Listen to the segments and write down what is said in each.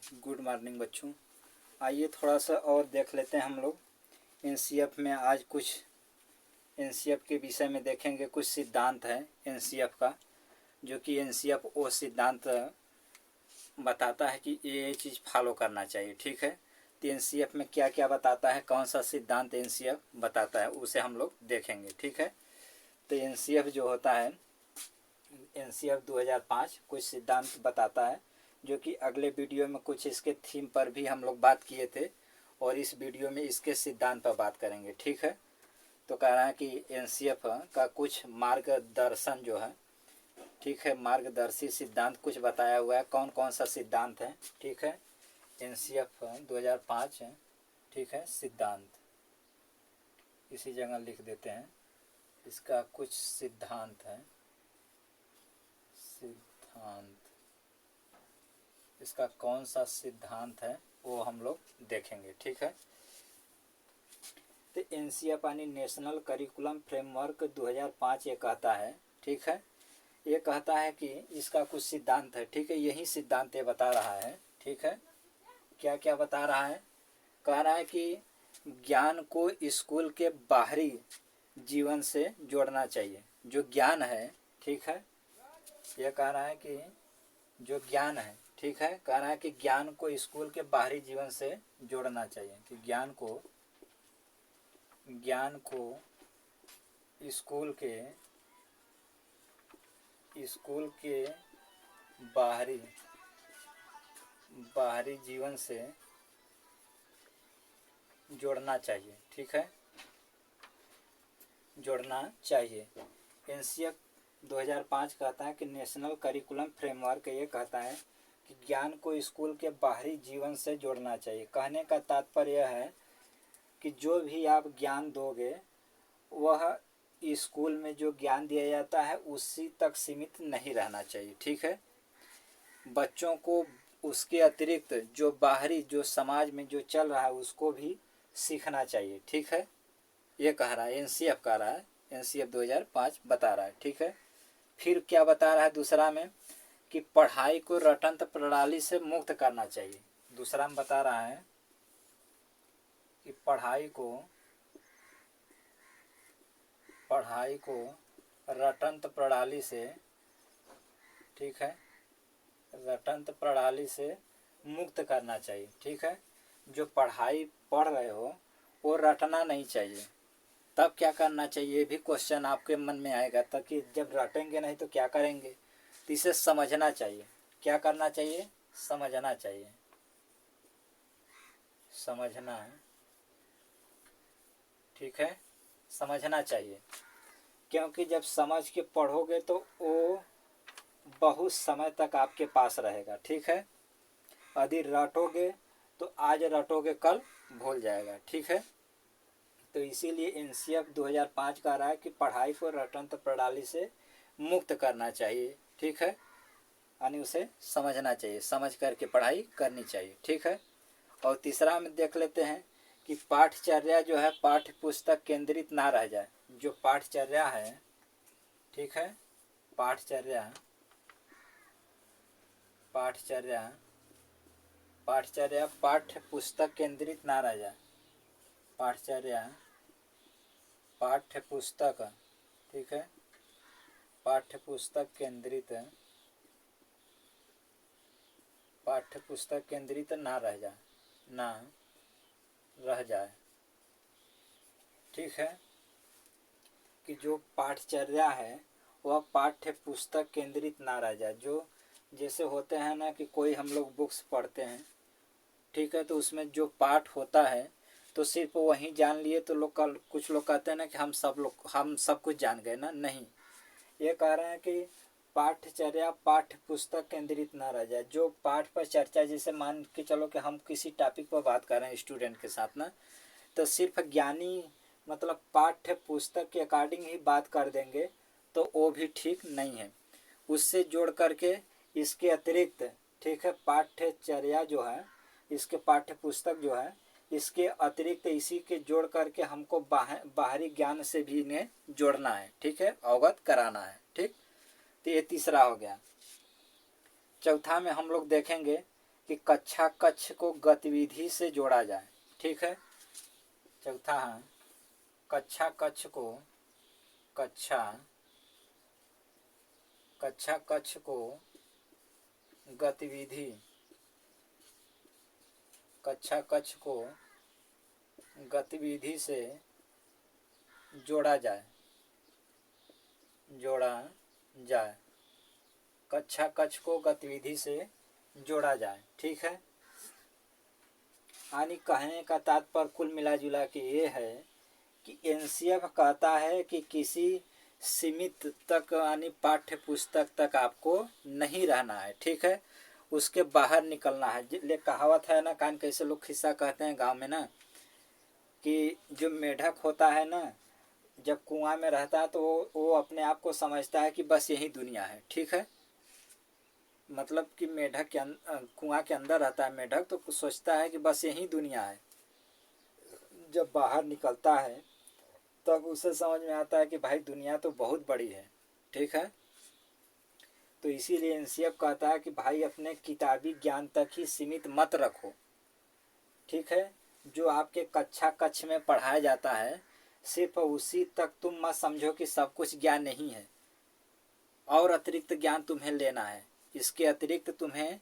Good morning बच्चों। आइए थोड़ा सा और देख लेते हैं हम लोग एनसीएफ में। आज कुछ एनसीएफ के विषय में देखेंगे। कुछ सिद्धांत है एनसीएफ का, जो कि एनसीएफ वो सिद्धांत बताता है कि ये चीज़ फॉलो करना चाहिए। ठीक है, तो एनसीएफ में क्या क्या बताता है, कौन सा सिद्धांत एनसीएफ बताता है, उसे हम लोग देखेंगे। ठीक है, तो एनसीएफ जो होता है, एनसीएफ 2005 कुछ सिद्धांत बताता है, जो कि अगले वीडियो में कुछ इसके थीम पर भी हम लोग बात किए थे, और इस वीडियो में इसके सिद्धांत पर बात करेंगे। ठीक है, तो कह रहा है कि एनसीएफ का कुछ मार्गदर्शन जो है, ठीक है, मार्गदर्शी सिद्धांत कुछ बताया हुआ है। कौन कौन सा सिद्धांत है, ठीक है, एनसीएफ 2005 है। ठीक है, सिद्धांत इसी जगह लिख देते हैं। इसका कुछ सिद्धांत है, सिद्धांत इसका कौन सा सिद्धांत है वो हम लोग देखेंगे। ठीक है, तो एनसीएफ यानी नेशनल करिकुलम फ्रेमवर्क 2005 ये कहता है, ठीक है, ये कहता है कि इसका कुछ सिद्धांत है। ठीक है, यही सिद्धांत ये बता रहा है। ठीक है, क्या क्या बता रहा है, कह रहा है कि ज्ञान को स्कूल के बाहरी जीवन से जोड़ना चाहिए। जो ज्ञान है, ठीक है, यह कह रहा है कि जो ज्ञान है, ठीक है, कह रहा है कि ज्ञान को स्कूल के बाहरी जीवन से जोड़ना चाहिए। कि ज्ञान को स्कूल के बाहरी जीवन से जोड़ना चाहिए। ठीक है, जोड़ना चाहिए। एनसीएफ 2005 कहता है कि नेशनल करिकुलम फ्रेमवर्क ये कहता है कि ज्ञान को स्कूल के बाहरी जीवन से जोड़ना चाहिए। कहने का तात्पर्य यह है कि जो भी आप ज्ञान दोगे वह स्कूल में जो ज्ञान दिया जाता है उसी तक सीमित नहीं रहना चाहिए। ठीक है, बच्चों को उसके अतिरिक्त जो बाहरी, जो समाज में जो चल रहा है उसको भी सीखना चाहिए। ठीक है, ये कह रहा है, एनसीएफ कह रहा है, एनसीएफ 2005 बता रहा है। ठीक है, फिर क्या बता रहा है दूसरा में, कि पढ़ाई को रटंत प्रणाली से मुक्त करना चाहिए। दूसरा में बता रहा है कि पढ़ाई को रटंत प्रणाली से, ठीक है, रटंत प्रणाली से मुक्त करना चाहिए। ठीक है, जो पढ़ाई पढ़ रहे हो वो रटना नहीं चाहिए। तब क्या करना चाहिए, ये भी क्वेश्चन आपके मन में आएगा। ताकि जब रटेंगे नहीं तो क्या करेंगे, तो इसे समझना चाहिए। क्या करना चाहिए, समझना चाहिए, समझना, ठीक है, समझना चाहिए। क्योंकि जब समझ के पढ़ोगे तो वो बहुत समय तक आपके पास रहेगा। ठीक है, यदि रटोगे तो आज रटोगे कल भूल जाएगा। ठीक है, तो इसीलिए एनसीएफ 2005 कह रहा है कि पढ़ाई को रटंत प्रणाली से मुक्त करना चाहिए। ठीक है, यानी उसे समझना चाहिए, समझ करके पढ़ाई करनी चाहिए। ठीक है, और तीसरा में देख लेते हैं कि पाठचर्या जो है पाठ्य पुस्तक केंद्रित ना रह जाए। जो पाठचर्या है, ठीक है, पाठचर्या पाठ्य पुस्तक केंद्रित ना रह जाए। पाठचर्या पाठ्य पुस्तक, ठीक है, पाठ्य पुस्तक केंद्रित ना रह जाए। ठीक है, कि जो पाठचर्या है वह पाठ्य पुस्तक केंद्रित ना रह जाए। जो जैसे होते हैं ना कि कोई हम लोग बुक्स पढ़ते हैं, ठीक है, तो उसमें जो पाठ होता है तो सिर्फ वही जान लिए तो कुछ लोग कहते हैं ना कि हम सब कुछ जान गए ना। नहीं, ये कह रहे हैं कि पाठचर्या पाठ्य पुस्तक केंद्रित ना रह जाए। जो पाठ पर चर्चा, जैसे मान के चलो कि हम किसी टॉपिक पर बात कर रहे हैं स्टूडेंट के साथ ना, तो सिर्फ ज्ञानी मतलब पाठ्य पुस्तक के अकॉर्डिंग ही बात कर देंगे तो वो भी ठीक नहीं है। उससे जोड़ करके इसके अतिरिक्त, ठीक है, पाठ्यचर्या जो है, इसके पाठ्य पुस्तक जो है, इसके अतिरिक्त इसी के जोड़ करके हमको बाहरी ज्ञान से भी इन्हें जोड़ना है। ठीक है, अवगत कराना है। ठीक, तो ये तीसरा हो गया। चौथा में हम लोग देखेंगे कि कक्षा कक्ष को गतिविधि से जोड़ा जाए। ठीक है। चौथा है कक्षा कक्ष को कक्षा कक्ष को गतिविधि कक्षा कक्ष को गतिविधि से जोड़ा जाए कक्षा कक्ष को गतिविधि से जोड़ा जाए। ठीक है। यानी कहने का तात्पर्य कुल मिला जुला के ये है कि एनसीएफ कहता है कि किसी सीमित तक यानी पाठ्य पुस्तक तक आपको नहीं रहना है। ठीक है। उसके बाहर निकलना है। ले कहावत है ना, कान कैसे लोग खिस्सा कहते हैं गांव में ना, कि जो मेढक होता है ना, जब कुआं में रहता है तो वो अपने आप को समझता है कि बस यही दुनिया है। ठीक है। मतलब कि मेढक के कुआं के अंदर रहता है मेढक, तो सोचता है कि बस यही दुनिया है। जब बाहर निकलता है तब उसे समझ में आता है कि भाई दुनिया तो बहुत बड़ी है। ठीक है। तो इसीलिए एनसीएफ कहता है कि भाई अपने किताबी ज्ञान तक ही सीमित मत रखो। ठीक है। जो आपके कक्षा कक्ष में पढ़ाया जाता है सिर्फ उसी तक तुम मत समझो कि सब कुछ ज्ञान नहीं है, और अतिरिक्त ज्ञान तुम्हें लेना है। इसके अतिरिक्त तुम्हें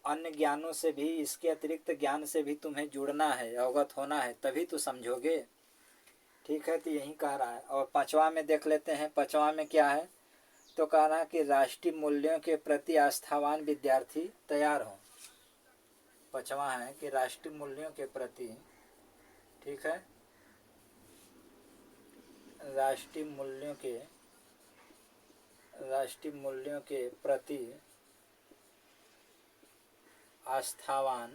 अन्य ज्ञानों से भी, इसके अतिरिक्त ज्ञान से भी तुम्हें जुड़ना है, अवगत होना है, तभी तो समझोगे। ठीक है। तो यही कह रहा है। और पांचवा में देख लेते हैं। पांचवा में क्या है, तो कह रहा है कि राष्ट्रीय मूल्यों के प्रति आस्थावान विद्यार्थी तैयार हों। पांचवा है कि राष्ट्रीय मूल्यों के प्रति, ठीक है, राष्ट्रीय मूल्यों के प्रति आस्थावान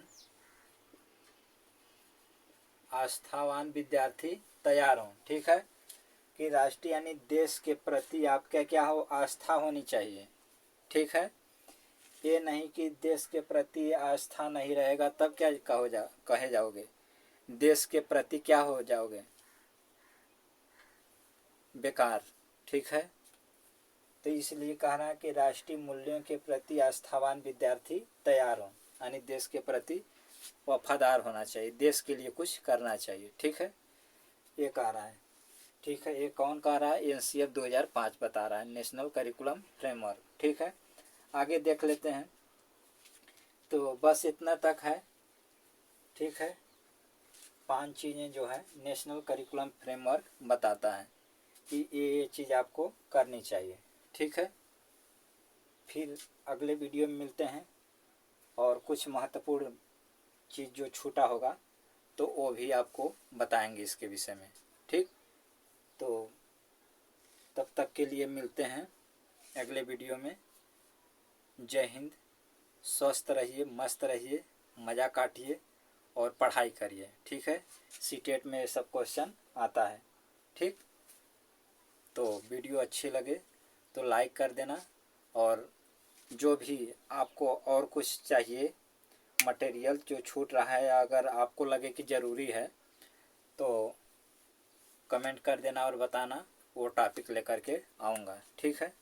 विद्यार्थी तैयार हों। ठीक है। कि राष्ट्रीय यानी देश के प्रति आपका क्या हो, आस्था होनी चाहिए। ठीक है। ये नहीं कि देश के प्रति आस्था नहीं रहेगा तब क्या कहे जाओगे, देश के प्रति क्या हो जाओगे, बेकार। ठीक है। तो इसलिए कह रहा है कि राष्ट्रीय मूल्यों के प्रति आस्थावान विद्यार्थी तैयार हों, यानी देश के प्रति वफादार होना चाहिए, देश के लिए कुछ करना चाहिए। ठीक है। ये कह रहा है। ठीक है। ये कौन कह रहा है, एनसीएफ 2005 बता रहा है, नेशनल करिकुलम फ्रेमवर्क। ठीक है। आगे देख लेते हैं। तो बस इतना तक है। ठीक है। 5 चीज़ें जो है नेशनल करिकुलम फ्रेमवर्क बताता है कि ये चीज़ आपको करनी चाहिए। ठीक है। फिर अगले वीडियो में मिलते हैं और कुछ महत्वपूर्ण चीज़ जो छूटा होगा तो वो भी आपको बताएंगे इसके विषय में। ठीक। तो तब तक के लिए मिलते हैं अगले वीडियो में। जय हिंद। स्वस्थ रहिए, मस्त रहिए, मज़ा काटिए और पढ़ाई करिए। ठीक है। सीटेट में सब क्वेश्चन आता है। ठीक। तो वीडियो अच्छी लगे तो लाइक कर देना, और जो भी आपको और कुछ चाहिए मटेरियल जो छूट रहा है, अगर आपको लगे कि ज़रूरी है तो कमेंट कर देना और बताना, वो टॉपिक लेकर के आऊँगा। ठीक है।